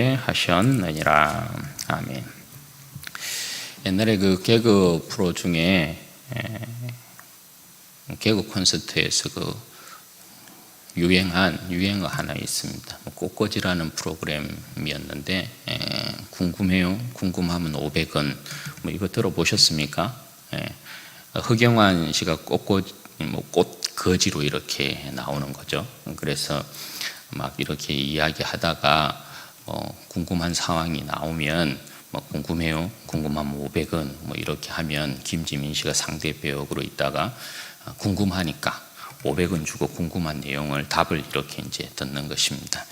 하셨느니라. 아멘. 옛날에 그 개그 프로 중에 개그 콘서트에서 그 유행어 하나 있습니다. 꽃꽂이라는 프로그램이었는데 궁금해요? 궁금하면 500원. 이거 들어보셨습니까? 허경환 씨가 꽃거지로 이렇게 나오는 거죠. 그래서 막 이렇게 이야기하다가 궁금한 상황이 나오면 궁금해요? 궁금하면 500원. 이렇게 하면 김지민 씨가 상대 배역으로 있다가 궁금하니까 500원 주고 궁금한 내용을 답을 이렇게 이제 듣는 것입니다.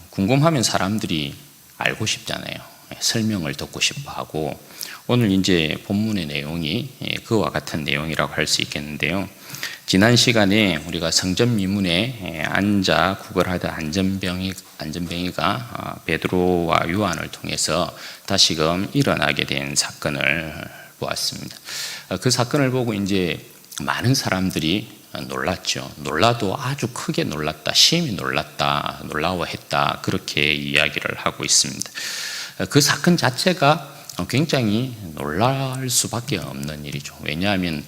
궁금하면 사람들이 알고 싶잖아요. 설명을 듣고 싶어 하고, 오늘 이제 본문의 내용이 그와 같은 내용이라고 할 수 있겠는데요. 지난 시간에 우리가 성전 미문에 앉아 구걸하던 안전뱅이가 베드로와 요한을 통해서 다시금 일어나게 된 사건을 보았습니다. 그 사건을 보고 이제 많은 사람들이 놀랐죠. 놀라도 아주 크게 놀랐다, 심히 놀랐다, 놀라워했다, 그렇게 이야기를 하고 있습니다. 그 사건 자체가 굉장히 놀랄 수밖에 없는 일이죠. 왜냐하면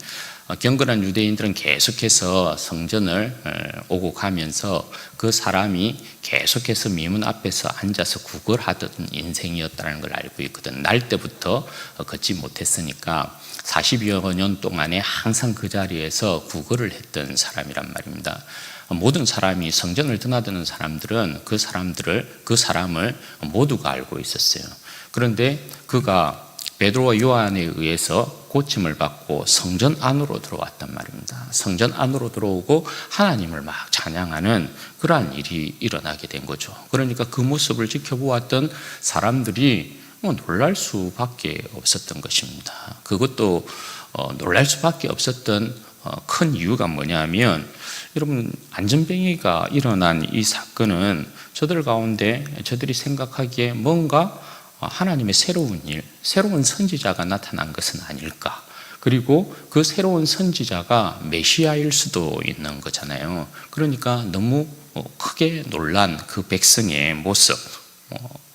경건한 유대인들은 계속해서 성전을 오고 가면서 그 사람이 계속해서 미문 앞에서 앉아서 구걸하던 인생이었다는 걸 알고 있거든. 날 때부터 걷지 못했으니까 40여 년 동안에 항상 그 자리에서 구걸을 했던 사람이란 말입니다. 모든 사람이 성전을 드나드는 사람들은 그 사람을 모두가 알고 있었어요. 그런데 그가 베드로와 요한에 의해서 고침을 받고 성전 안으로 들어왔단 말입니다. 성전 안으로 들어오고 하나님을 막 찬양하는 그러한 일이 일어나게 된 거죠. 그러니까 그 모습을 지켜보았던 사람들이 놀랄 수밖에 없었던 것입니다. 그것도 놀랄 수밖에 없었던 큰 이유가 뭐냐면, 여러분, 안전뱅이가 일어난 이 사건은 저들 가운데 저들이 생각하기에 뭔가 하나님의 새로운 일, 새로운 선지자가 나타난 것은 아닐까. 그리고 그 새로운 선지자가 메시아일 수도 있는 거잖아요. 그러니까 너무 크게 놀란 그 백성의 모습,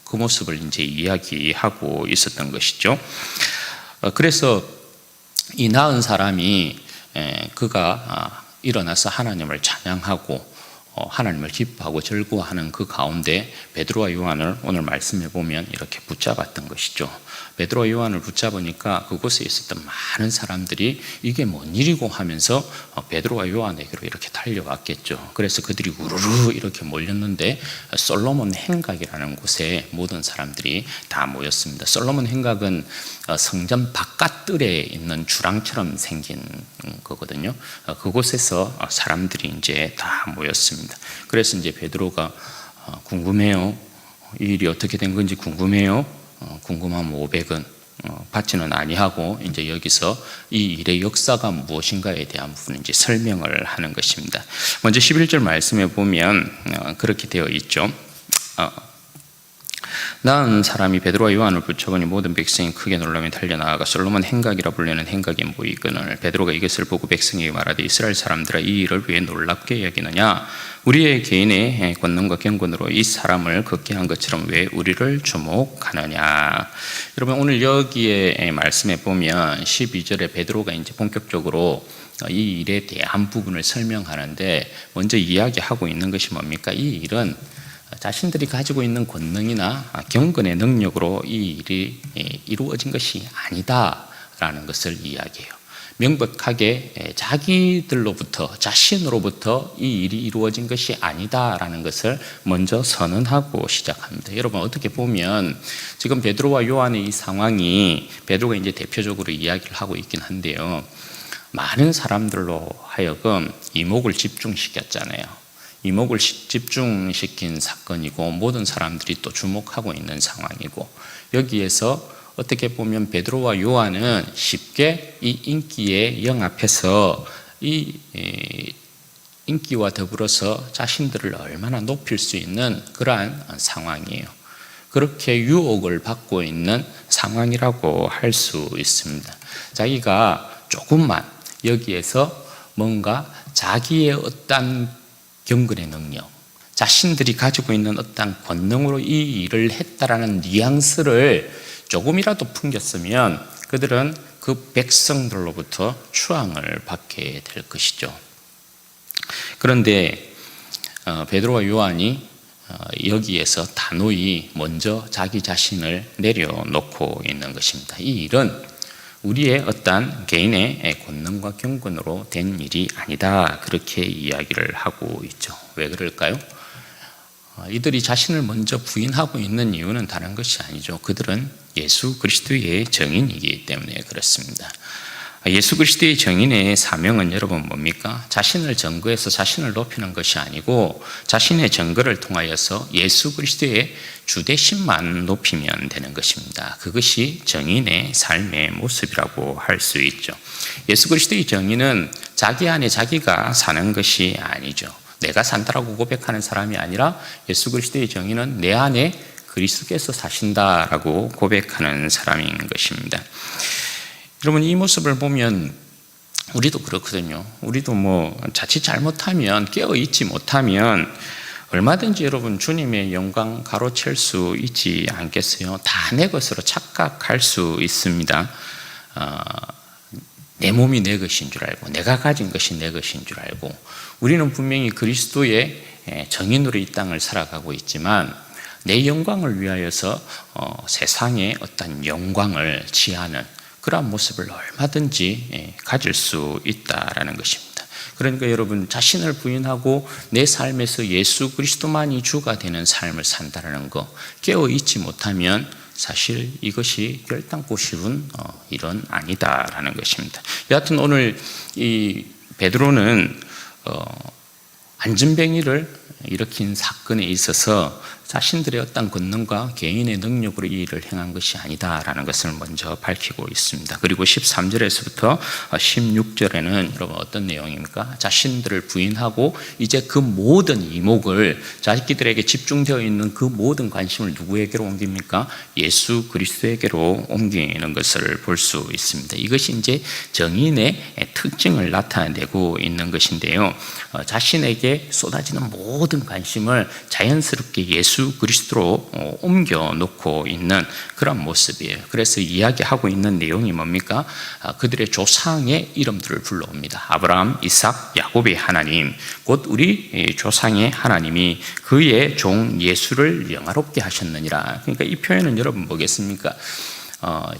그 모습을 이제 이야기하고 있었던 것이죠. 그래서 이 나은 사람이 그가 일어나서 하나님을 찬양하고 하나님을 기뻐하고 즐거워하는 그 가운데 베드로와 요한을 오늘 말씀해 보면 이렇게 붙잡았던 것이죠. 베드로와 요한을 붙잡으니까 그곳에 있었던 많은 사람들이 이게 뭔 일이고 하면서 베드로와 요한에게로 이렇게 달려왔겠죠. 그래서 그들이 우르르 이렇게 몰렸는데 솔로몬 행각이라는 곳에 모든 사람들이 다 모였습니다. 솔로몬 행각은 성전 바깥뜰에 있는 주랑처럼 생긴 거거든요. 그곳에서 사람들이 이제 다 모였습니다. 그래서 이제 베드로가 궁금해요. 이 일이 어떻게 된 건지 궁금해요. 궁금하면 500원 받지는 아니하고 이제 여기서 이 일의 역사가 무엇인가에 대한 부분을 이제 설명을 하는 것입니다. 먼저 11절 말씀에 보면 그렇게 되어 있죠. 나은 사람이 베드로와 요한을 붙여보니 모든 백성이 크게 놀라며 달려나아가 솔로몬 행각이라 불리는 행각에 모이거늘 베드로가 이것을 보고 백성에게 말하되 이스라엘 사람들아, 이 일을 왜 놀랍게 여기느냐? 우리의 개인의 권능과 경건으로 이 사람을 걷게 한 것처럼 왜 우리를 주목하느냐? 여러분, 오늘 여기에 말씀에 보면 12절에 베드로가 이제 본격적으로 이 일에 대한 부분을 설명하는데 먼저 이야기하고 있는 것이 뭡니까? 이 일은 자신들이 가지고 있는 권능이나 경건의 능력으로 이 일이 이루어진 것이 아니다라는 것을 이야기해요. 명백하게 자신으로부터 이 일이 이루어진 것이 아니다라는 것을 먼저 선언하고 시작합니다. 여러분, 어떻게 보면 지금 베드로와 요한의 이 상황이, 베드로가 이제 대표적으로 이야기를 하고 있긴 한데요, 많은 사람들로 하여금 이목을 집중시켰잖아요. 이목을 집중시킨 사건이고 모든 사람들이 또 주목하고 있는 상황이고, 여기에서 어떻게 보면 베드로와 요한은 쉽게 이 인기에 영합해서 이 인기와 더불어서 자신들을 얼마나 높일 수 있는 그러한 상황이에요. 그렇게 유혹을 받고 있는 상황이라고 할 수 있습니다. 자기가 조금만 여기에서 뭔가 자기의 어떤 경건의 능력, 자신들이 가지고 있는 어떤 권능으로 이 일을 했다라는 뉘앙스를 조금이라도 풍겼으면 그들은 그 백성들로부터 추앙을 받게 될 것이죠. 그런데 베드로와 요한이 여기에서 단호히 먼저 자기 자신을 내려놓고 있는 것입니다. 이 일은 우리의 어떤 개인의 권능과 경건으로 된 일이 아니다, 그렇게 이야기를 하고 있죠. 왜 그럴까요? 이들이 자신을 먼저 부인하고 있는 이유는 다른 것이 아니죠. 그들은 예수 그리스도의 증인이기 때문에 그렇습니다. 예수 그리스도의 증인의 사명은 여러분 뭡니까? 자신을 증거해서 자신을 높이는 것이 아니고 자신의 증거를 통하여서 예수 그리스도의 주대심만 높이면 되는 것입니다. 그것이 증인의 삶의 모습이라고 할 수 있죠. 예수 그리스도의 증인은 자기 안에 자기가 사는 것이 아니죠. 내가 산다라고 고백하는 사람이 아니라 예수 그리스도의 증인은 내 안에 그리스도께서 사신다라고 고백하는 사람인 것입니다. 여러분, 이 모습을 보면 우리도 그렇거든요. 우리도 자칫 잘못하면, 깨어있지 못하면 얼마든지 여러분 주님의 영광 가로챌 수 있지 않겠어요? 다 내 것으로 착각할 수 있습니다. 내 몸이 내 것인 줄 알고, 내가 가진 것이 내 것인 줄 알고, 우리는 분명히 그리스도의 정인으로 이 땅을 살아가고 있지만 내 영광을 위하여서 세상의 어떤 영광을 취하는 그러한 모습을 얼마든지 가질 수 있다라는 것입니다. 그러니까 여러분, 자신을 부인하고 내 삶에서 예수 그리스도만이 주가 되는 삶을 산다는 거, 깨어있지 못하면 사실 이것이 결단코 쉬운 일은 아니다라는 것입니다. 여하튼 오늘 이 베드로는 안전뱅이를 일으킨 사건에 있어서 자신들의 어떤 권능과 개인의 능력으로 이 일을 행한 것이 아니다라는 것을 먼저 밝히고 있습니다. 그리고 13절에서부터 16절에는 여러분 어떤 내용입니까? 자신들을 부인하고 이제 그 모든 이목을, 자기들에게 집중되어 있는 그 모든 관심을 누구에게로 옮깁니까? 예수 그리스도에게로 옮기는 것을 볼 수 있습니다. 이것이 이제 정인의 특징을 나타내고 있는 것인데요. 자신에게 쏟아지는 모든 관심을 자연스럽게 예수 그리스도로 옮겨놓고 있는 그런 모습이에요. 그래서 이야기하고 있는 내용이 뭡니까? 그들의 조상의 이름들을 불러옵니다. 아브라함, 이삭, 야곱의 하나님, 곧 우리 조상의 하나님이 그의 종 예수를 영화롭게 하셨느니라. 그러니까 이 표현은 여러분 뭐겠습니까?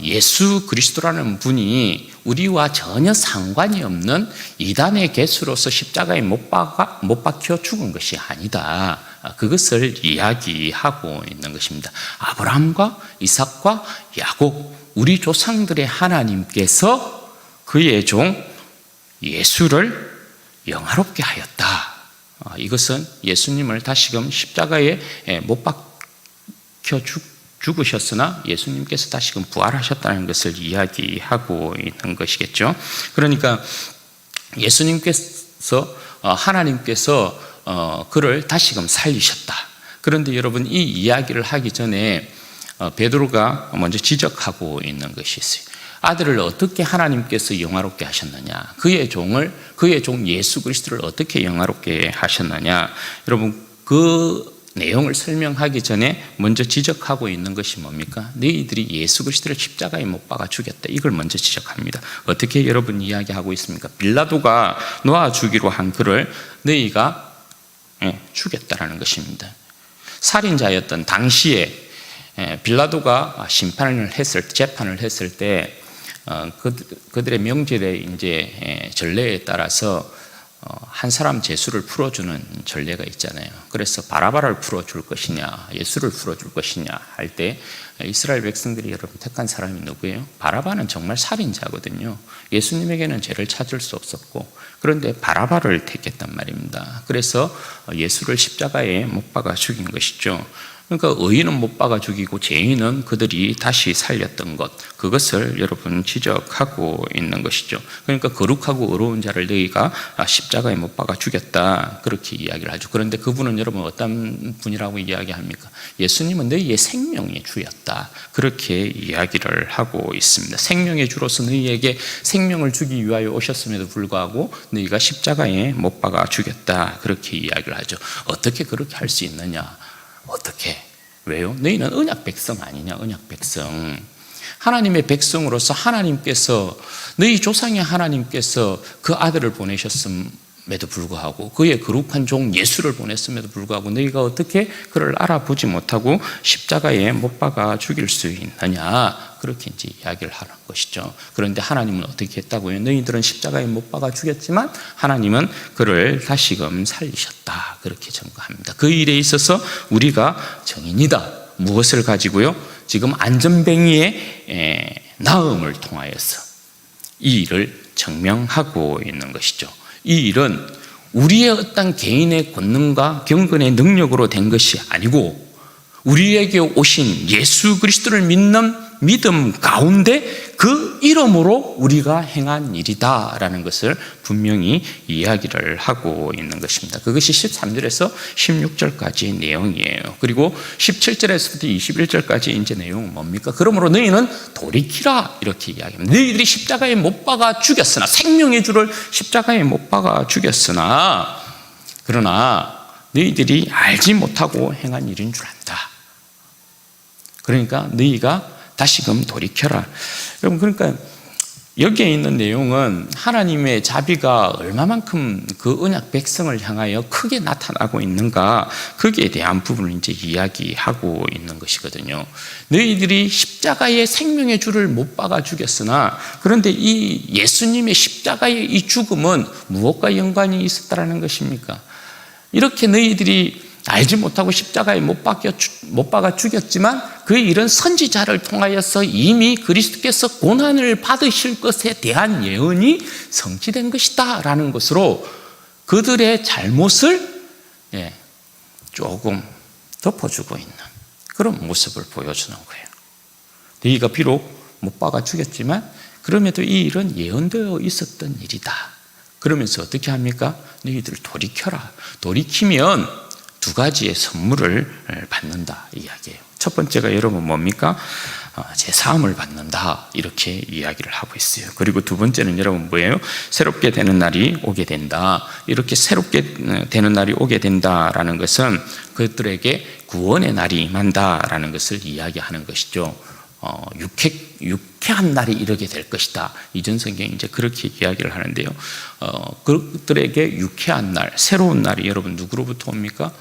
예수 그리스도라는 분이 우리와 전혀 상관이 없는 이단의 개수로서 십자가에 못 박혀 죽은 것이 아니다. 그것을 이야기하고 있는 것입니다. 아브라함과 이삭과 야곱, 우리 조상들의 하나님께서 그의 종 예수를 영화롭게 하였다. 이것은 예수님을 다시금 십자가에 못 박혀 죽으셨으나 예수님께서 다시금 부활하셨다는 것을 이야기하고 있는 것이겠죠. 그러니까 예수님께서, 하나님께서 그를 다시금 살리셨다. 그런데 여러분, 이 이야기를 하기 전에 베드로가 먼저 지적하고 있는 것이 있어요. 아들을 어떻게 하나님께서 영화롭게 하셨느냐, 그의 종 예수 그리스도를 어떻게 영화롭게 하셨느냐. 여러분, 그 내용을 설명하기 전에 먼저 지적하고 있는 것이 뭡니까? 너희들이 예수 그리스도를 십자가에 못 박아 죽였다. 이걸 먼저 지적합니다. 어떻게 여러분 이야기하고 있습니까? 빌라도가 놓아주기로 한 그를 너희가 죽였다라는 것입니다. 살인자였던 당시에 빌라도가 재판을 했을 때 그들의 명절의 이제 전례에 따라서 한 사람 죄수를 풀어주는 전례가 있잖아요. 그래서 바라바를 풀어줄 것이냐, 예수를 풀어줄 것이냐 할 때 이스라엘 백성들이 여러분 택한 사람이 누구예요? 바라바는 정말 살인자거든요. 예수님에게는 죄를 찾을 수 없었고, 그런데 바라바를 택했단 말입니다. 그래서 예수를 십자가에 못 박아 죽인 것이죠. 그러니까 의인은 못 박아 죽이고 죄인은 그들이 다시 살렸던 것, 그것을 여러분 지적하고 있는 것이죠. 그러니까 거룩하고 의로운 자를 너희가 십자가에 못 박아 죽였다, 그렇게 이야기를 하죠. 그런데 그분은 여러분 어떤 분이라고 이야기합니까? 예수님은 너희의 생명의 주였다, 그렇게 이야기를 하고 있습니다. 생명의 주로서 너희에게 생명을 주기 위하여 오셨음에도 불구하고 너희가 십자가에 못 박아 죽였다, 그렇게 이야기를 하죠. 어떻게 그렇게 할 수 있느냐? 어떻게? 왜요? 너희는 언약 백성 아니냐? 언약 백성. 하나님의 백성으로서 하나님께서, 너희 조상의 하나님께서 그 아들을 보내셨음에도 불구하고, 그의 거룩한 종 예수를 보냈음에도 불구하고 너희가 어떻게 그를 알아보지 못하고 십자가에 못 박아 죽일 수 있느냐, 그렇게 이제 이야기를 하는 것이죠. 그런데 하나님은 어떻게 했다고요? 너희들은 십자가에 못 박아 죽였지만 하나님은 그를 다시금 살리셨다, 그렇게 증거합니다. 그 일에 있어서 우리가 정인이다. 무엇을 가지고요? 지금 안전뱅이의 나음을 통하여서 이 일을 증명하고 있는 것이죠. 이 일은 우리의 어떤 개인의 권능과 경건의 능력으로 된 것이 아니고 우리에게 오신 예수 그리스도를 믿는 믿음 가운데 그 이름으로 우리가 행한 일이다라는 것을 분명히 이야기를 하고 있는 것입니다. 그것이 13절에서 16절까지의 내용이에요. 그리고 17절에서부터 21절까지 이제 내용은 뭡니까? 그러므로 너희는 돌이키라, 이렇게 이야기합니다. 너희들이 십자가에 못 박아 죽였으나, 생명의 주를 십자가에 못 박아 죽였으나, 그러나 너희들이 알지 못하고 행한 일인 줄 안다. 그러니까 너희가 다시금 돌이켜라. 여러분, 그러니까 여기에 있는 내용은 하나님의 자비가 얼마만큼 그 언약 백성을 향하여 크게 나타나고 있는가, 거기에 대한 부분을 이제 이야기하고 있는 것이거든요. 너희들이 십자가의 생명의 주를 못 박아 죽였으나, 그런데 이 예수님의 십자가의 이 죽음은 무엇과 연관이 있었다라는 것입니까? 이렇게 너희들이 알지 못하고 십자가에 못 박아 죽였지만 그 일은 선지자를 통하여서 이미 그리스도께서 고난을 받으실 것에 대한 예언이 성취된 것이다 라는 것으로 그들의 잘못을 조금 덮어주고 있는 그런 모습을 보여주는 거예요. 너희가 비록 못 박아 죽였지만 그럼에도 이 일은 예언되어 있었던 일이다. 그러면서 어떻게 합니까? 너희들 돌이켜라. 돌이키면 두 가지의 선물을 받는다, 이야기예요. 첫 번째가 여러분 뭡니까? 제사함을 받는다, 이렇게 이야기를 하고 있어요. 그리고 두 번째는 여러분 뭐예요? 새롭게 되는 날이 오게 된다. 이렇게 새롭게 되는 날이 오게 된다라는 것은 그들에게 구원의 날이 임한다라는 것을 이야기하는 것이죠. 유쾌한 날이 이르게 될 것이다. 이전 성경이 이제 그렇게 이야기를 하는데요. 그들에게 유쾌한 날, 새로운 날이 여러분 누구로부터 옵니까?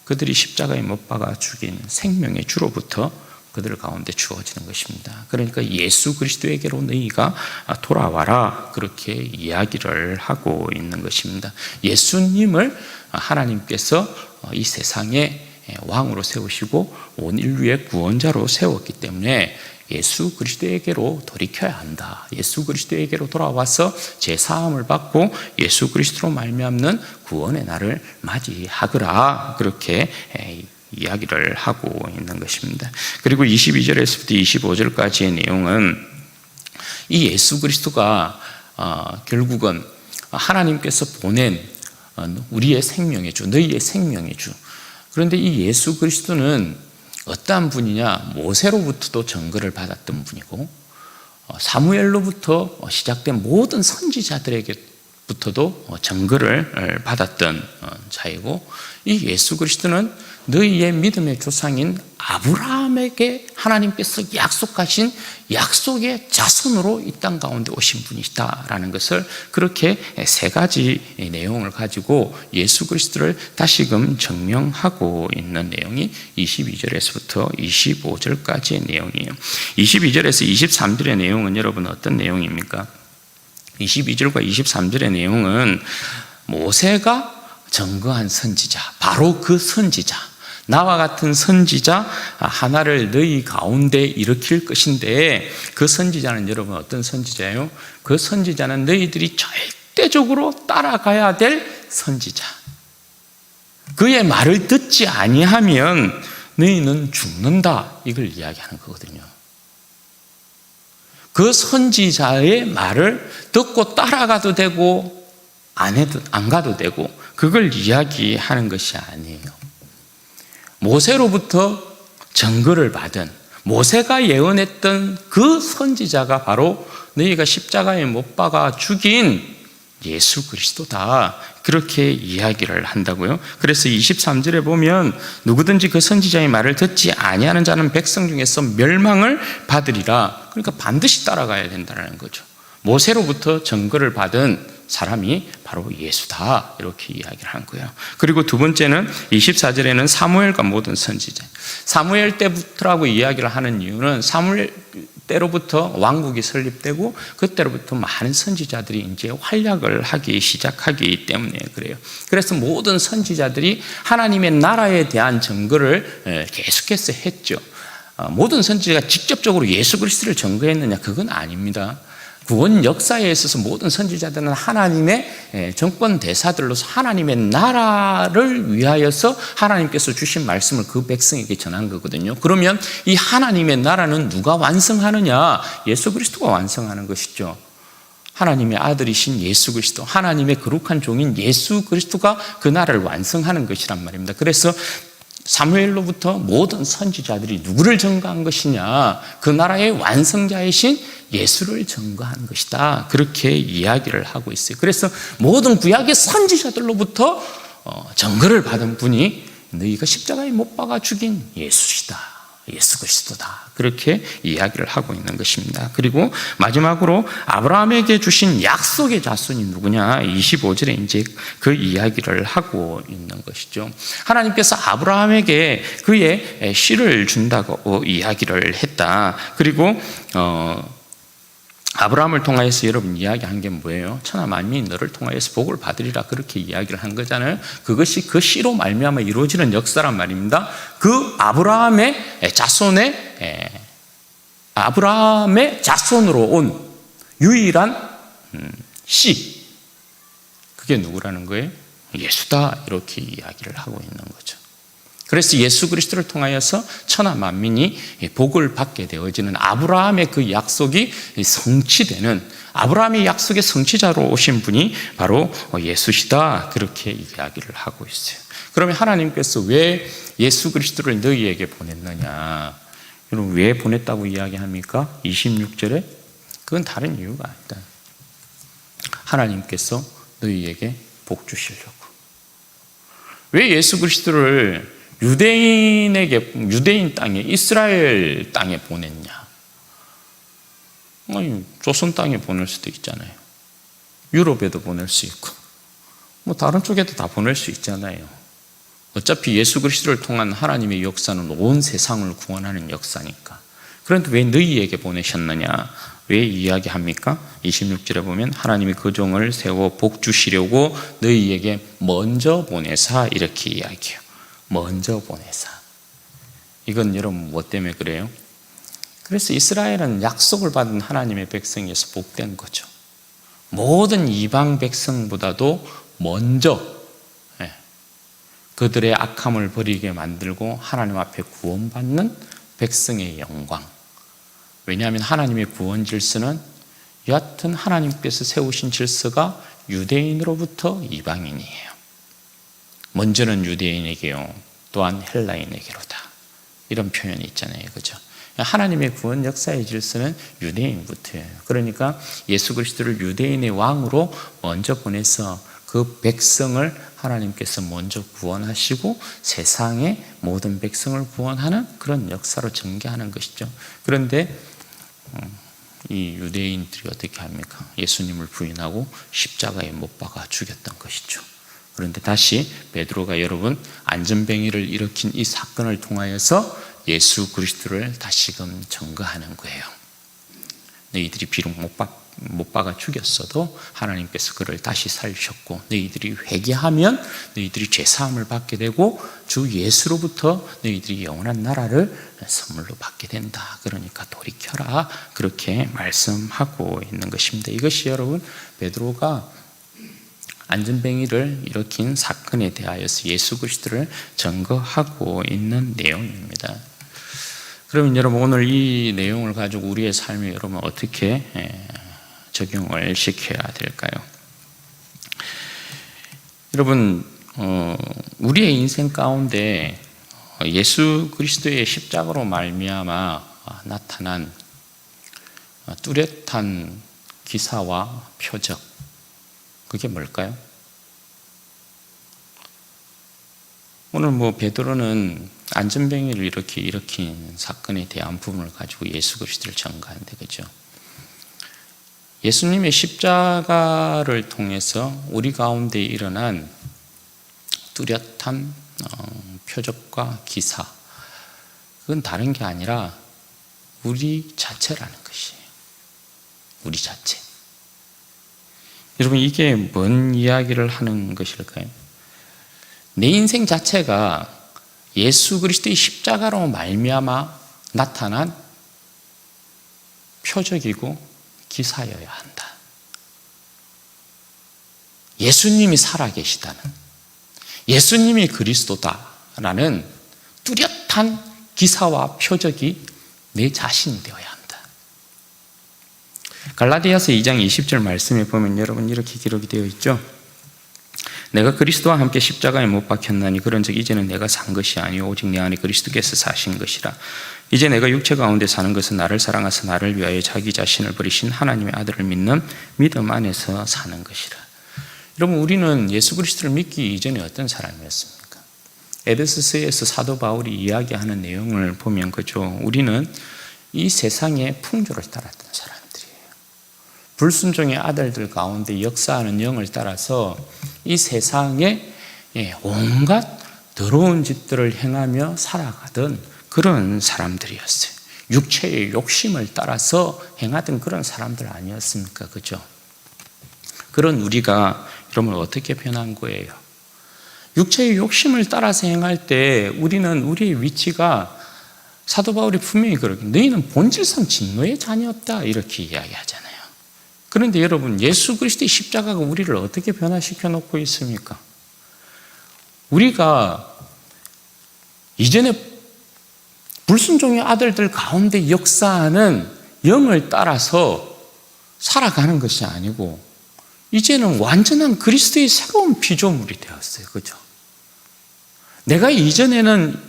그들이 십자가에 못 박아 죽인 생명의 주로부터 그들 가운데 주어지는 것입니다. 그러니까 예수 그리스도에게로 너희가 돌아와라, 그렇게 이야기를 하고 있는 것입니다. 예수님을 하나님께서 이 세상에 왕으로 세우시고 온 인류의 구원자로 세웠기 때문에 예수 그리스도에게로 돌이켜야 한다. 예수 그리스도에게로 돌아와서 제사함을 받고 예수 그리스도로 말미암는 구원의 날을 맞이하거라, 그렇게 이야기를 하고 있는 것입니다. 그리고 22절에서부터 25절까지의 내용은 이 예수 그리스도가 결국은 하나님께서 보낸 우리의 생명의 주, 너희의 생명의 주. 그런데 이 예수 그리스도는 어떠한 분이냐? 모세로부터도 증거를 받았던 분이고 사무엘로부터 시작된 모든 선지자들에게부터도 증거를 받았던 자이고, 이 예수 그리스도는 너희의 믿음의 조상인 아브라함에게 하나님께서 약속하신 약속의 자손으로 이 땅 가운데 오신 분이시다라는 것을, 그렇게 세 가지 내용을 가지고 예수 그리스도를 다시금 증명하고 있는 내용이 22절에서부터 25절까지의 내용이에요. 22절에서 23절의 내용은 여러분 어떤 내용입니까? 22절과 23절의 내용은 모세가 증거한 선지자, 바로 그 선지자, 나와 같은 선지자 하나를 너희 가운데 일으킬 것인데, 그 선지자는 여러분 어떤 선지자예요? 그 선지자는 너희들이 절대적으로 따라가야 될 선지자. 그의 말을 듣지 아니하면 너희는 죽는다, 이걸 이야기하는 거거든요. 그 선지자의 말을 듣고 따라가도 되고 안 가도 되고, 그걸 이야기하는 것이 아니에요. 모세로부터 증거를 받은, 모세가 예언했던 그 선지자가 바로 너희가 십자가에 못 박아 죽인 예수 그리스도다, 그렇게 이야기를 한다고요. 그래서 23절에 보면 누구든지 그 선지자의 말을 듣지 아니하는 자는 백성 중에서 멸망을 받으리라. 그러니까 반드시 따라가야 된다는 거죠. 모세로부터 증거를 받은 사람이 바로 예수다, 이렇게 이야기를 한 거예요. 그리고 두 번째는 24절에는 사무엘과 모든 선지자, 사무엘 때부터라고 이야기를 하는 이유는 사무엘 때로부터 왕국이 설립되고 그때로부터 많은 선지자들이 이제 활약을 하기 시작하기 때문에 그래요. 그래서 모든 선지자들이 하나님의 나라에 대한 증거를 계속해서 했죠. 모든 선지자가 직접적으로 예수 그리스도를 증거했느냐, 그건 아닙니다. 구원 역사에 있어서 모든 선지자들은 하나님의 정권 대사들로서 하나님의 나라를 위하여서 하나님께서 주신 말씀을 그 백성에게 전한 거거든요. 그러면 이 하나님의 나라는 누가 완성하느냐? 예수 그리스도가 완성하는 것이죠. 하나님의 아들이신 예수 그리스도, 하나님의 거룩한 종인 예수 그리스도가 그 나라를 완성하는 것이란 말입니다. 그래서 사무엘로부터 모든 선지자들이 누구를 증거한 것이냐? 그 나라의 완성자이신 예수를 증거한 것이다, 그렇게 이야기를 하고 있어요. 그래서 모든 구약의 선지자들로부터 증거를 받은 분이 너희가 십자가에 못 박아 죽인 예수시다, 예수 그리스도다, 그렇게 이야기를 하고 있는 것입니다. 그리고 마지막으로 아브라함에게 주신 약속의 자손이 누구냐? 25절에 이제 그 이야기를 하고 있는 것이죠. 하나님께서 아브라함에게 그의 씨를 준다고 이야기를 했다. 그리고 아브라함을 통하여서 여러분 이야기한 게 뭐예요? 천하 만민이 너를 통하여서 복을 받으리라, 그렇게 이야기를 한 거잖아요. 그것이 그 씨로 말미암아 이루어지는 역사란 말입니다. 그 아브라함의 자손으로 온 유일한 씨, 그게 누구라는 거예요? 예수다, 이렇게 이야기를 하고 있는 거죠. 그래서 예수 그리스도를 통하여서 천하 만민이 복을 받게 되어지는 아브라함의 그 약속이 성취되는, 아브라함의 약속의 성취자로 오신 분이 바로 예수시다, 그렇게 이야기를 하고 있어요. 그러면 하나님께서 왜 예수 그리스도를 너희에게 보냈느냐? 여러분, 왜 보냈다고 이야기합니까? 26절에 그건 다른 이유가 아니다. 하나님께서 너희에게 복 주시려고. 왜 예수 그리스도를 유대인 땅에, 이스라엘 땅에 보냈냐? 조선 땅에 보낼 수도 있잖아요. 유럽에도 보낼 수 있고, 다른 쪽에도 다 보낼 수 있잖아요. 어차피 예수 그리스도를 통한 하나님의 역사는 온 세상을 구원하는 역사니까. 그런데 왜 너희에게 보내셨느냐? 왜 이야기합니까? 26절에 보면 하나님이 그 종을 세워 복 주시려고 너희에게 먼저 보내사, 이렇게 이야기해요. 먼저 보내사. 이건 여러분 뭐 때문에 그래요? 그래서 이스라엘은 약속을 받은 하나님의 백성이어서 복된 거죠. 모든 이방 백성보다도 먼저 그들의 악함을 버리게 만들고 하나님 앞에 구원받는 백성의 영광. 왜냐하면 하나님의 구원 질서는 여하튼 하나님께서 세우신 질서가 유대인으로부터 이방인이에요. 먼저는 유대인에게요, 또한 헬라인에게로다, 이런 표현이 있잖아요. 그죠? 하나님의 구원 역사의 질서는 유대인부터예요. 그러니까 예수 그리스도를 유대인의 왕으로 먼저 보내서 그 백성을 하나님께서 먼저 구원하시고 세상의 모든 백성을 구원하는 그런 역사로 전개하는 것이죠. 그런데 이 유대인들이 어떻게 합니까? 예수님을 부인하고 십자가에 못 박아 죽였던 것이죠. 그런데 다시 베드로가 여러분 안전뱅이를 일으킨 이 사건을 통하여서 예수 그리스도를 다시금 증거하는 거예요. 너희들이 비록 못 박아 죽였어도 하나님께서 그를 다시 살리셨고, 너희들이 회개하면 너희들이 죄사함을 받게 되고 주 예수로부터 너희들이 영원한 나라를 선물로 받게 된다. 그러니까 돌이켜라, 그렇게 말씀하고 있는 것입니다. 이것이 여러분 베드로가 안전뱅이를 일으킨 사건에 대하여서 예수 그리스도를 증거하고 있는 내용입니다. 그러면 여러분 오늘 이 내용을 가지고 우리의 삶에 여러분 어떻게 적용을 시켜야 될까요? 여러분 우리의 인생 가운데 예수 그리스도의 십자가로 말미암아 나타난 뚜렷한 기사와 표적, 그게 뭘까요? 오늘 베드로는 안전뱅이를 이렇게 일으킨 사건에 대한 부분을 가지고 예수 그리스도를 증거하는데, 그죠? 예수님의 십자가를 통해서 우리 가운데 일어난 뚜렷한 표적과 기사, 그건 다른 게 아니라 우리 자체라는 것이에요. 우리 자체. 여러분 이게 뭔 이야기를 하는 것일까요? 내 인생 자체가 예수 그리스도의 십자가로 말미암아 나타난 표적이고 기사여야 한다. 예수님이 살아계시다는, 예수님이 그리스도다라는 뚜렷한 기사와 표적이 내 자신이 되어야 한다. 갈라디아서 2장 20절 말씀에 보면 여러분 이렇게 기록이 되어 있죠. 내가 그리스도와 함께 십자가에 못 박혔나니 그런즉 이제는 내가 산 것이 아니요 오직 내 안에 그리스도께서 사신 것이라. 이제 내가 육체 가운데 사는 것은 나를 사랑하사 나를 위하여 자기 자신을 버리신 하나님의 아들을 믿는 믿음 안에서 사는 것이라. 여러분 우리는 예수 그리스도를 믿기 이전에 어떤 사람이었습니까? 에베소서에서 사도 바울이 이야기하는 내용을 보면 그죠, 우리는 이 세상의 풍조를 따랐던 사람들이에요. 불순종의 아들들 가운데 역사하는 영을 따라서 이 세상에 온갖 더러운 짓들을 행하며 살아가던 그런 사람들이었어요. 육체의 욕심을 따라서 행하던 그런 사람들 아니었습니까? 그죠? 그런 우리가 여러분 어떻게 변한 거예요? 육체의 욕심을 따라서 행할 때 우리는 우리의 위치가 사도 바울이 분명히 그렇게 너희는 본질상 진노의 자녀였다 이렇게 이야기하잖아요. 그런데 여러분 예수 그리스도의 십자가가 우리를 어떻게 변화시켜 놓고 있습니까? 우리가 이전에 불순종의 아들들 가운데 역사하는 영을 따라서 살아가는 것이 아니고 이제는 완전한 그리스도의 새로운 피조물이 되었어요. 그죠? 내가 이전에는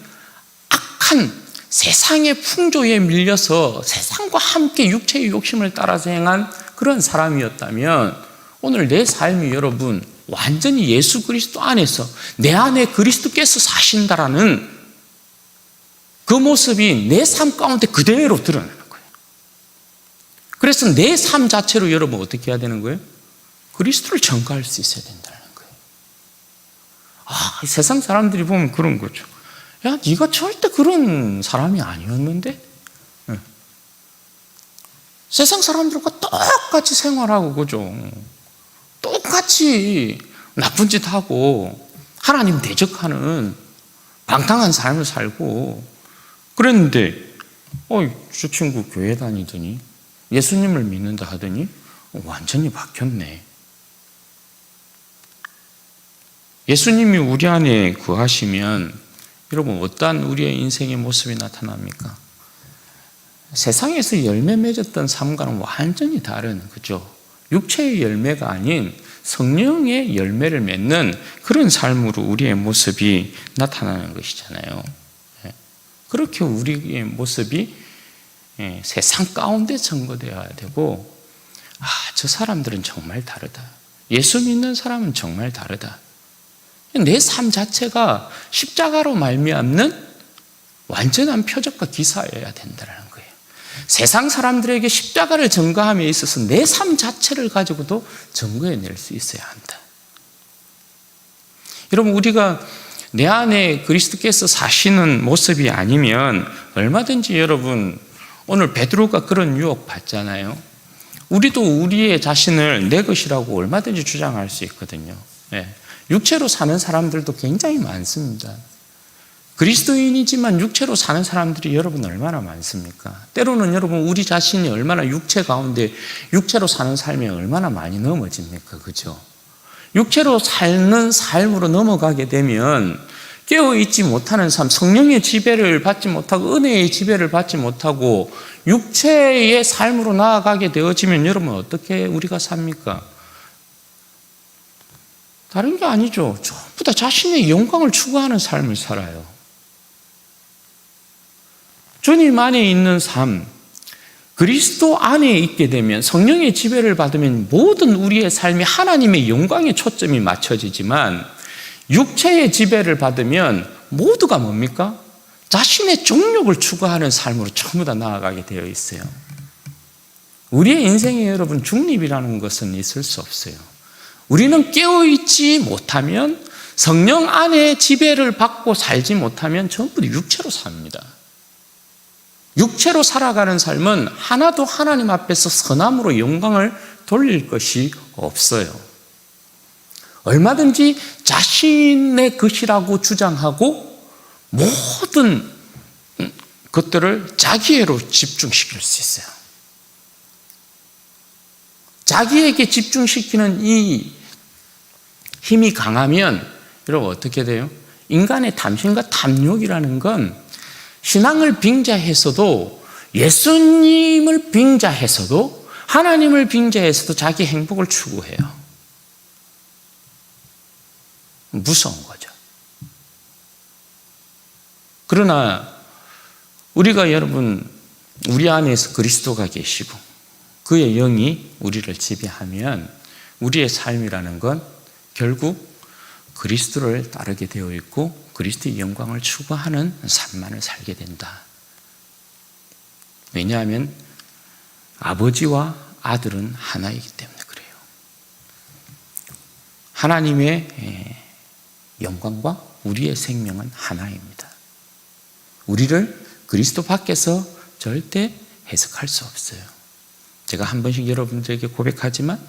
악한 세상의 풍조에 밀려서 세상과 함께 육체의 욕심을 따라서 행한 그런 사람이었다면 오늘 내 삶이 여러분 완전히 예수 그리스도 안에서 내 안에 그리스도께서 사신다라는 그 모습이 내 삶 가운데 그대로 드러나는 거예요. 그래서 내 삶 자체로 여러분 어떻게 해야 되는 거예요? 그리스도를 전가할 수 있어야 된다는 거예요. 세상 사람들이 보면 그런 거죠. 야, 네가 절대 그런 사람이 아니었는데? 세상 사람들과 똑같이 생활하고, 그죠? 똑같이 나쁜 짓 하고, 하나님 대적하는 방탕한 삶을 살고, 그랬는데, 저 친구 교회 다니더니, 예수님을 믿는다 하더니, 완전히 바뀌었네. 예수님이 우리 안에 거하시면, 여러분, 어떠한 우리의 인생의 모습이 나타납니까? 세상에서 열매 맺었던 삶과는 완전히 다른, 그죠? 육체의 열매가 아닌 성령의 열매를 맺는 그런 삶으로 우리의 모습이 나타나는 것이잖아요. 그렇게 우리의 모습이 세상 가운데 증거되어야 되고, 저 사람들은 정말 다르다. 예수 믿는 사람은 정말 다르다. 내 삶 자체가 십자가로 말미암는 완전한 표적과 기사여야 된다는 거예요. 세상 사람들에게 십자가를 증거함에 있어서 내 삶 자체를 가지고도 증거해낼 수 있어야 한다. 여러분 우리가 내 안에 그리스도께서 사시는 모습이 아니면 얼마든지 여러분 오늘 베드로가 그런 유혹 받잖아요. 우리도 우리의 자신을 내 것이라고 얼마든지 주장할 수 있거든요. 육체로 사는 사람들도 굉장히 많습니다. 그리스도인이지만 육체로 사는 사람들이 여러분 얼마나 많습니까? 때로는 여러분 우리 자신이 얼마나 육체 가운데 육체로 사는 삶에 얼마나 많이 넘어집니까? 그죠? 육체로 사는 삶으로 넘어가게 되면 깨어있지 못하는 삶, 성령의 지배를 받지 못하고 은혜의 지배를 받지 못하고 육체의 삶으로 나아가게 되어지면 여러분 어떻게 우리가 삽니까? 다른 게 아니죠. 전부 다 자신의 영광을 추구하는 삶을 살아요. 주님 안에 있는 삶, 그리스도 안에 있게 되면 성령의 지배를 받으면 모든 우리의 삶이 하나님의 영광에 초점이 맞춰지지만 육체의 지배를 받으면 모두가 뭡니까? 자신의 정욕을 추구하는 삶으로 전부 다 나아가게 되어 있어요. 우리의 인생에 여러분 중립이라는 것은 있을 수 없어요. 우리는 깨어있지 못하면 성령 안에 지배를 받고 살지 못하면 전부 다 육체로 삽니다. 육체로 살아가는 삶은 하나도 하나님 앞에서 선함으로 영광을 돌릴 것이 없어요. 얼마든지 자신의 것이라고 주장하고 모든 것들을 자기애로 집중시킬 수 있어요. 자기에게 집중시키는 이 힘이 강하면 여러분 어떻게 돼요? 인간의 탐심과 탐욕이라는 건 신앙을 빙자해서도 예수님을 빙자해서도 하나님을 빙자해서도 자기 행복을 추구해요. 무서운 거죠. 그러나 우리가 여러분 우리 안에서 그리스도가 계시고 그의 영이 우리를 지배하면 우리의 삶이라는 건 결국 그리스도를 따르게 되어 있고 그리스도의 영광을 추구하는 삶만을 살게 된다. 왜냐하면 아버지와 아들은 하나이기 때문에 그래요. 하나님의 영광과 우리의 생명은 하나입니다. 우리를 그리스도 밖에서 절대 해석할 수 없어요. 제가 한 번씩 여러분들에게 고백하지만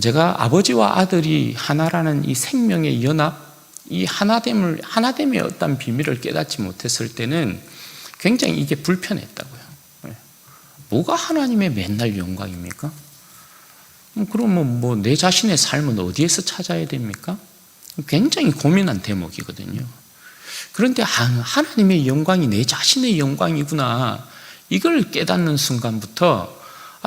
제가 아버지와 아들이 하나라는 이 생명의 연합, 이 하나됨의 어떤 비밀을 깨닫지 못했을 때는 굉장히 이게 불편했다고요. 뭐가 하나님의 맨날 영광입니까? 그러면 뭐 내 자신의 삶은 어디에서 찾아야 됩니까? 굉장히 고민한 대목이거든요. 그런데 하나님의 영광이 내 자신의 영광이구나. 이걸 깨닫는 순간부터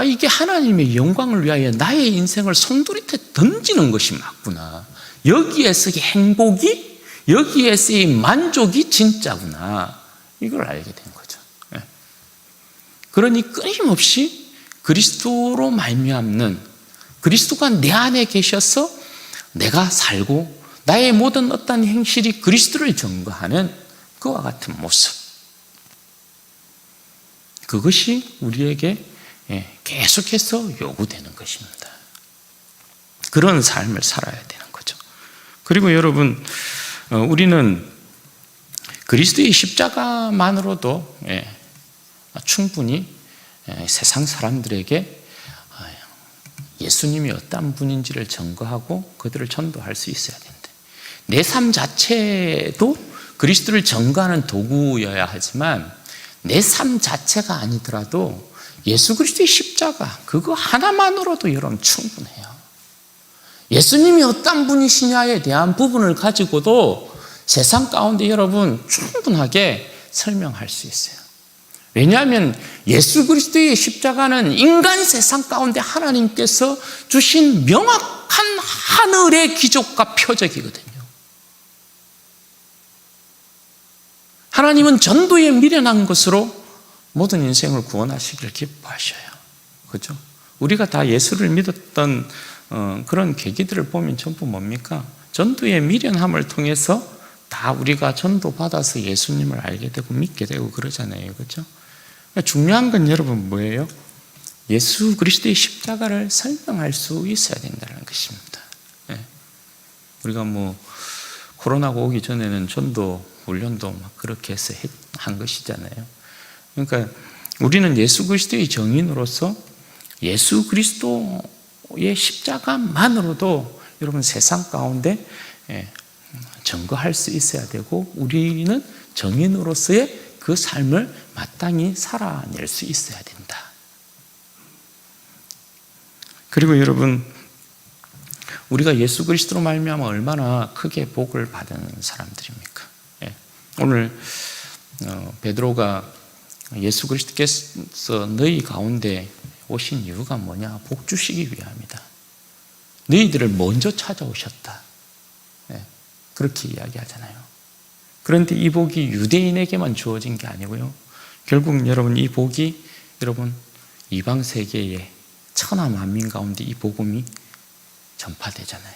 이게 하나님의 영광을 위하여 나의 인생을 송두리째 던지는 것이 맞구나. 여기에서의 행복이, 여기에서의 만족이 진짜구나. 이걸 알게 된 거죠. 그러니 끊임없이 그리스도로 말미암는 그리스도가 내 안에 계셔서 내가 살고 나의 모든 어떤 행실이 그리스도를 증거하는 그와 같은 모습. 그것이 우리에게 계속해서 요구되는 것입니다. 그런 삶을 살아야 되는 거죠. 그리고 여러분, 우리는 그리스도의 십자가만으로도 충분히 세상 사람들에게 예수님이 어떤 분인지를 증거하고 그들을 전도할 수 있어야 된다. 내 삶 자체도 그리스도를 증거하는 도구여야 하지만 내 삶 자체가 아니더라도 예수 그리스도의 십자가 그거 하나만으로도 여러분 충분해요. 예수님이 어떤 분이시냐에 대한 부분을 가지고도 세상 가운데 여러분 충분하게 설명할 수 있어요. 왜냐하면 예수 그리스도의 십자가는 인간 세상 가운데 하나님께서 주신 명확한 하늘의 기적과 표적이거든요. 하나님은 전도에 미련한 것으로 모든 인생을 구원하시기를 기뻐하셔요. 그렇죠? 우리가 다 예수를 믿었던 그런 계기들을 보면 전부 뭡니까? 전도의 미련함을 통해서 다 우리가 전도받아서 예수님을 알게 되고 믿게 되고 그러잖아요. 그렇죠? 중요한 건 여러분 뭐예요? 예수 그리스도의 십자가를 설명할 수 있어야 된다는 것입니다. 우리가 뭐 코로나가 오기 전에는 전도 훈련도 막 그렇게 해서 한 것이잖아요. 그러니까 우리는 예수 그리스도의 정인으로서 예수 그리스도의 십자가만으로도 여러분 세상 가운데 증거할 수 있어야 되고 우리는 정인으로서의 그 삶을 마땅히 살아낼 수 있어야 된다. 그리고 여러분 우리가 예수 그리스도로 말미암아 얼마나 크게 복을 받은 사람들입니까? 예. 오늘 베드로가 예수 그리스도께서 너희 가운데 오신 이유가 뭐냐? 복 주시기 위함이다. 너희들을 먼저 찾아오셨다. 예. 그렇게 이야기하잖아요. 그런데 이 복이 유대인에게만 주어진 게 아니고요. 결국 여러분 이 복이 여러분 이방 세계에 천하 만민 가운데 이 복음이 전파되잖아요.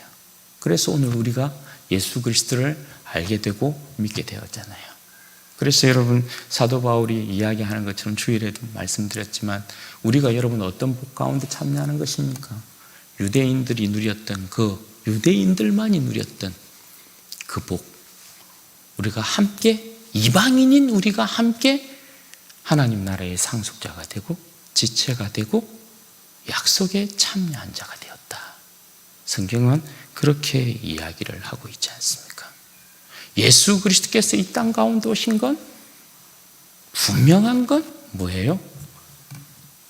그래서 오늘 우리가 예수 그리스도를 알게 되고 믿게 되었잖아요. 그래서 여러분 사도 바울이 이야기하는 것처럼 주일에도 말씀드렸지만 우리가 여러분 어떤 복 가운데 참여하는 것입니까? 유대인들이 누렸던 유대인들만이 누렸던 그 복, 우리가 함께 이방인인 우리가 함께 하나님 나라의 상속자가 되고 지체가 되고 약속에 참여한 자가 되었다. 성경은 그렇게 이야기를 하고 있지 않습니까? 예수 그리스도께서 이 땅 가운데 오신 건 분명한 건 뭐예요?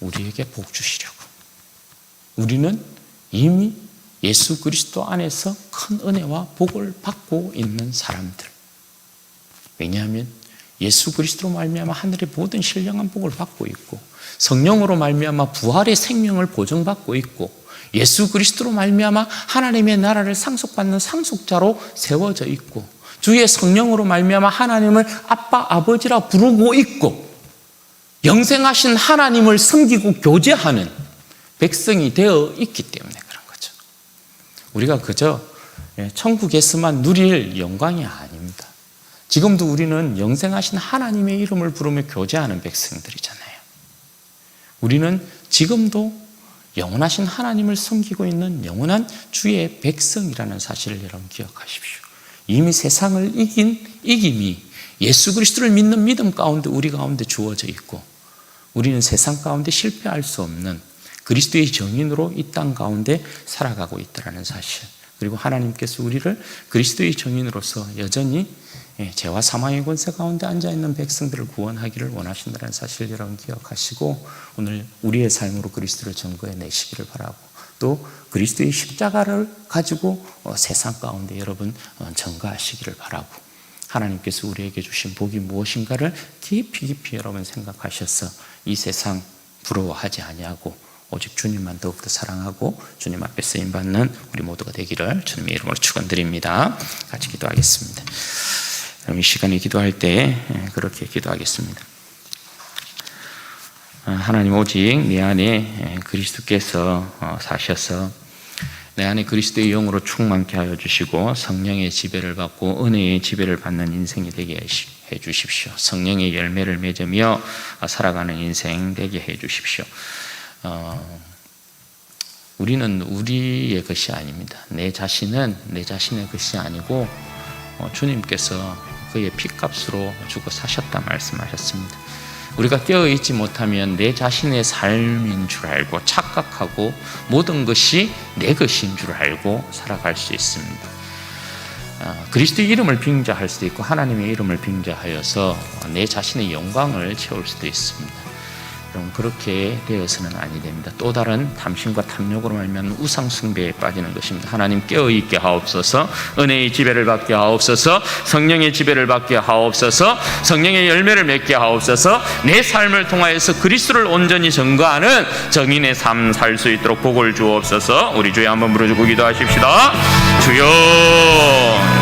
우리에게 복 주시려고. 우리는 이미 예수 그리스도 안에서 큰 은혜와 복을 받고 있는 사람들. 왜냐하면 예수 그리스도로 말미암아 하늘의 모든 신령한 복을 받고 있고 성령으로 말미암아 부활의 생명을 보증받고 있고 예수 그리스도로 말미암아 하나님의 나라를 상속받는 상속자로 세워져 있고 주의 성령으로 말미암아 하나님을 아빠 아버지라 부르고 있고 영생하신 하나님을 섬기고 교제하는 백성이 되어 있기 때문에 그런 거죠. 우리가 그저 천국에서만 누릴 영광이 아닙니다. 지금도 우리는 영생하신 하나님의 이름을 부르며 교제하는 백성들이잖아요. 우리는 지금도 영원하신 하나님을 섬기고 있는 영원한 주의 백성이라는 사실을 여러분 기억하십시오. 이미 세상을 이긴 이김이 예수 그리스도를 믿는 믿음 가운데 우리 가운데 주어져 있고 우리는 세상 가운데 실패할 수 없는 그리스도의 정인으로 이 땅 가운데 살아가고 있다는 사실, 그리고 하나님께서 우리를 그리스도의 정인으로서 여전히 죄와 사망의 권세 가운데 앉아있는 백성들을 구원하기를 원하신다는 사실 여러분 기억하시고 오늘 우리의 삶으로 그리스도를 증거해 내시기를 바라고 또 그리스도의 십자가를 가지고 세상 가운데 여러분 증거하시기를 바라고 하나님께서 우리에게 주신 복이 무엇인가를 깊이 여러분 생각하셔서 이 세상 부러워하지 아니하고 오직 주님만 더욱더 사랑하고 주님 앞에 쓰임받는 우리 모두가 되기를 주님의 이름으로 축원드립니다. 같이 기도하겠습니다. 이 시간에 기도할 때 그렇게 기도하겠습니다. 하나님 오직 내 안에 그리스도께서 사셔서 내 안에 그리스도의 영으로 충만케 하여 주시고 성령의 지배를 받고 은혜의 지배를 받는 인생이 되게 해 주십시오. 성령의 열매를 맺으며 살아가는 인생 되게 해 주십시오. 우리는 우리의 것이 아닙니다. 내 자신은 내 자신의 것이 아니고 주님께서 그의 피값으로 주고 사셨다 말씀하셨습니다. 우리가 깨어있지 못하면 내 자신의 삶인 줄 알고 착각하고 모든 것이 내 것인 줄 알고 살아갈 수 있습니다. 그리스도의 이름을 빙자할 수도 있고 하나님의 이름을 빙자하여서 내 자신의 영광을 채울 수도 있습니다. 여러분 그렇게 되어서는 아니 됩니다. 또 다른 탐심과 탐욕으로 말미암은 우상 숭배에 빠지는 것입니다. 하나님 깨어있게 하옵소서. 은혜의 지배를 받게 하옵소서. 성령의 지배를 받게 하옵소서. 성령의 열매를 맺게 하옵소서. 내 삶을 통하여서 그리스도를 온전히 증거하는 정인의 삶 살 수 있도록 복을 주옵소서. 우리 주여 한번 부르짖고 기도하십시다. 주여